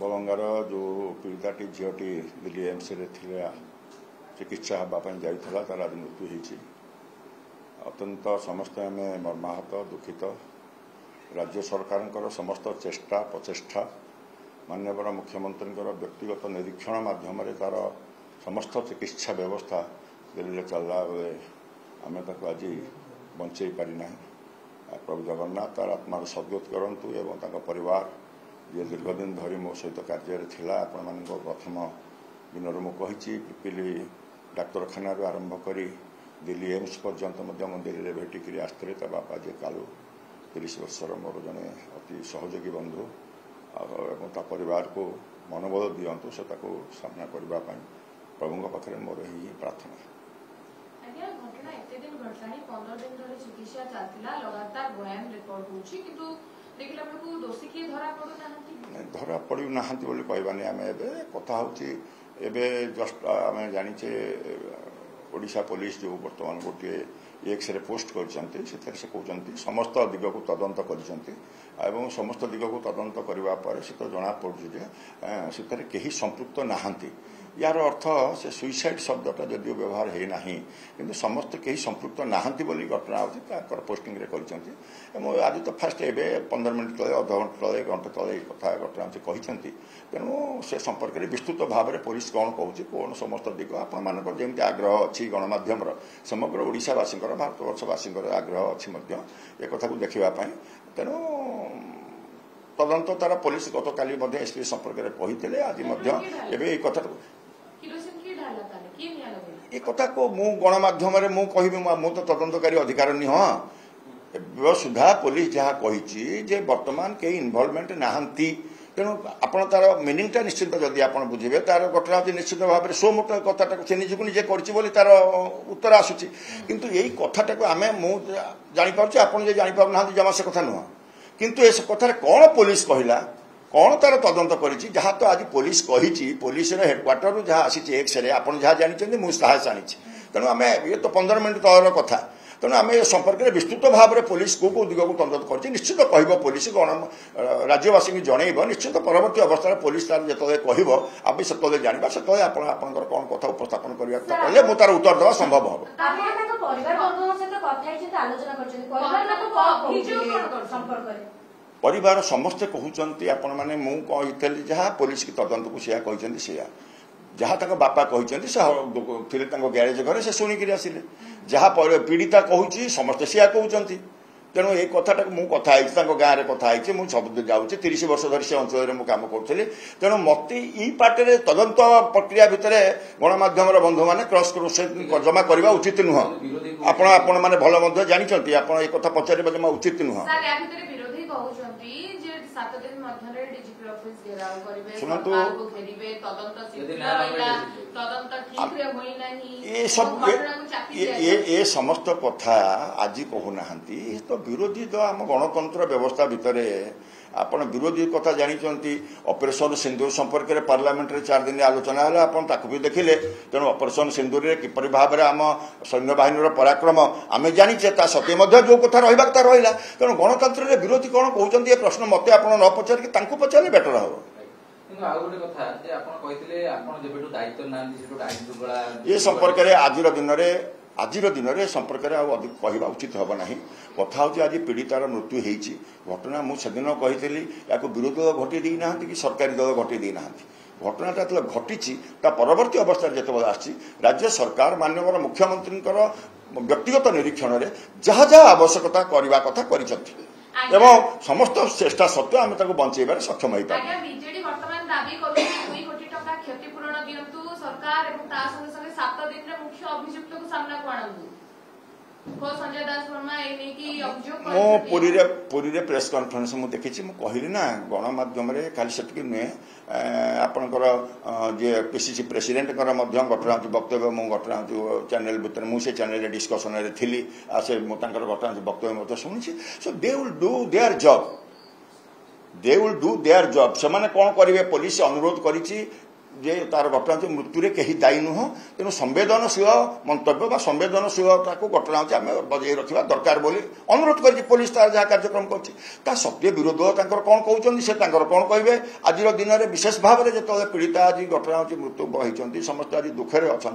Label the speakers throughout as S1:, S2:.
S1: बलंगार जो पीड़िताटी झीटी दिल्ली एम्स चिकित्सा हाँपाई जाइला तार आज मृत्यु होती अत्यंत समस्त आम मर्माहत दुखित राज्य सरकार समस्त चेष्टा प्रचेष्टा माननीय मुख्यमंत्री व्यक्तिगत निरीक्षण माध्यम तार समस्त चिकित्सा व्यवस्था दिल्ली चलला बेले आम आज बंचे पारिना। प्रभु जगन्नाथ तार आत्मार सद्गत करंतु एवं परिवार जे दीर्घ दिन धरी मो सहित कार्य आपण प्रथम दिन मुझे पिपिली डाक्तखाना आरंभ करी दिल्ली एम्स पर्यंत दिल्ली भेटिक आसते बापा जे कालू 30 वर्षर मोर जड़े अति सहयोगी बंधु और परिवार को मनोबल दिंतु से सामना करने प्रभु पाखे मोर ही प्रार्थना।
S2: घटना एते दिन घटलानी 15 दिन धरि चिकित्सा चलतिला लगातार बयान रिकॉर्ड होछि किंतु देखिला बेलकु दोषी के धरा पड़ू नाहंती बोली कहबानी आम एबे कथा होछि एबे जस्ट आम जानिचे ओडिशा पुलिस जो वर्तमान गोटे एक्स रे पोस्ट करछंती सेथरे से कहउछंती समस्त दिग को तदंत करछंती एवं समस्त दिग को तदंत करबा पर से तो जणा पड़ुछि जे सेथरे केही संपृक्त नाहंती यार अर्थ से सुइसाइड शब्दटा जदिव व्यवहार है ना कि समस्त कहीं संपृक्त नाहंती बोली घटना होती पोस्टिंग रे करछंती आज तो फास्ट एबे 15 मिनट तले अध घंटा तले घंटे तले कथा घटना कहते तेणु से संपर्क में विस्तृत भाव में पुलिस कौन कहूँ कौन समस्त दिग आपण मानक जमी आग्रह अच्छी गणमाध्यम समग्र ओडिशावासी भारतवर्षवासी आग्रह अच्छी एक कथा को देखापी तेणु तदंत तार पुलिस गत काली एसपी संपर्क में कही आज कथा ये कथा को मु गणमाध्यम मु तो तदंतकारी अधिकार नुह सुधा पुलिस जहाँ कही वर्तमान कई इनवॉल्वमेंट नाहंती तेणु आपण तार मिनिंगटा निश्चित जदि आप बुझे तार घटना होती निश्चित भाव में सो मोट कथा से निजक निजे कर तार उत्तर आसूची किंतु यही कथाटा आम जापारे आपड़ जापार ना जमा से कथा नुह किंतु ए कथार कौन पुलिस कहला कौन तार तदंत करी जहाँ तो आज पुलिस कही पुलिस हेडक्वार्टर जहाँ आसी एक्स रे आप जहाँ जानते मुझे आनी तेणु आम ये तो 15 मिनट तलर कथा तेणु आम संपर्क में विस्तृत भाव में पुलिस को दिग को तदंत कर निश्चित कह पुलिस गण राज्यवासी को जनइब निश्चित परवर्त अवस्था पुलिस तार जो कह आप से जाना से कौन कथा उपस्थापन करने मुझे तार उत्तर देवा संभव हम परिवार समस्ते कहते आपण मैंने मुझे जहाँ पुलिस की तदंत को सी जहाँ तक बापा कहते ग्यारेज घर से शुणिकी आसिले जहाँ पीड़िता कहूँ समस्ते सिया कहते तेणु ये कथाटा मुझे कथा गाँव में कथा मुझे सब जाऊँ 30 वर्ष धरी से अंचल में कम करी तेणु मत पार्टे तदंत प्रक्रिया भितर गणमाध्यम बंधु मैंने क्रॉस जमा करवा उचित नुह आपण मैंने भल जानते आप कथा पचार जमा उचित नुह ये समस्त कथा आज कहूना तो विरोधी दल आम गणतंत्र व्यवस्था भितर आपण विरोधी कथा जानते ऑपरेशन सिंदूर संपर्क में पार्लियामेंट में 4 दिन आलोचना है आपको भी देखिले तेणु ऑपरेशन सिंदूर में किपर भाव में आम सैन्य बाहिनी पराक्रम आम जाचे सत्य जो कथा रहा रहा तेणु गणतंत्र में विरोधी कौन कहते ये प्रश्न मत आप न पचारिक पचारे बेटर हम ये संपर्क में आज दिन में संपर्क में अधिक कहवा उचित हम ना कथा हूँ आज पीड़ितार मृत्यु होती घटना मुझे कही या विरोधी दल घटे देना कि सरकारी दल घटे देना घटनाटा जो घटी परवर्ती अवस्था जो आसी राज्य सरकार माननीय मुख्यमंत्री व्यक्तिगत निरीक्षण में जहाँ जहाँ आवश्यकता करने कथा कर समस्त चेष्टा सत्वे आम बंचेबार सक्षम हो पुरी प्रेस कॉन्फ्रेंस मुझे देखी कहली ना गणमाध्यम खाली से नुहे आपणकर जे पीसीसी प्रेसिडेंट घटना वक्तव्य मुझे घटना चैनल भितर मुझे चैनल डिस्कसन थी से घटना वक्तव्य शुणी so they will do their job से कौन करेंगे पुलिस अनुरोध करी
S1: जे तार घटना हूँ मृत्यु कहीं दायी नुह तेणु संवेदनशील मंतव्य संवेदनशील घटना हूँ आम बजाई रखा दरकार बोली अनुरोध कर पुलिस तार जहाँ कार्यक्रम कर सत्य विरोध कौन कहते से कौन कहे आज दिन में विशेष भाव में जो पीड़िता आज घटना हूँ मृत्यु होती समस्त आज दुखे अच्छा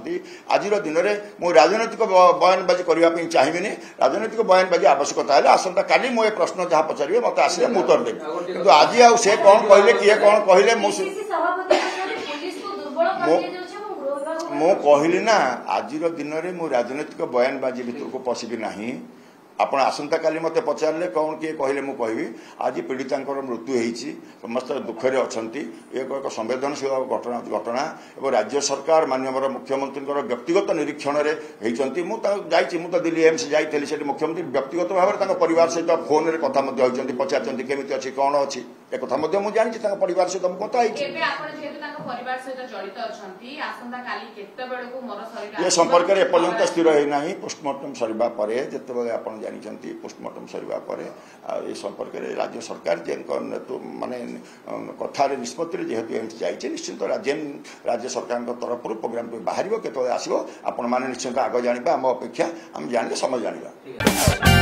S1: आज दिन में मुझे राजनैतिक बयानबाजी करने चाहिए राजनैतिक बयानबाजी आवश्यकता है आसंता काली मो प्रश्न जहाँ पचारे मत आसे मुझे उत्तर देवी किंतु आज आउ से कौन कहले किए कौन कहले मु कहली ना आज दिन में मुझे राजनैतिक बयानबाजी भितर को पशिबी ना आपण आसंता काली मते पचारे कौन किए कहले मु कहबी आज पीड़िता मृत्यु होती समस्त दुखे अच्छा एक संवेदनशील घटना और राज्य सरकार माननीय मुख्यमंत्री व्यक्तिगत निरीक्षण में तो दिल्ली एम्स जाइए मुख्यमंत्री व्यक्तिगत भाव में परिवार सहित फोन में कथा पचार केमी अच्छी कौन अच्छी एक कथा मुझे जानी परिवार सहित कथा ये संपर्क में एपर्यंत स्थिर होना पोस्टमार्टम सरिबा परे जिते आप जानते पोस्टमार्टम सरिबा परे ये संपर्क में राज्य सरकार जे माने कथार निष्पत्ति जेहेतु एम्स जाइए निश्चित राज्य सरकार तरफ प्रोग्राम बाहर केत आसो आपण मैंने निश्चित आग जाना आम अपेक्षा आम जाने समय जाना।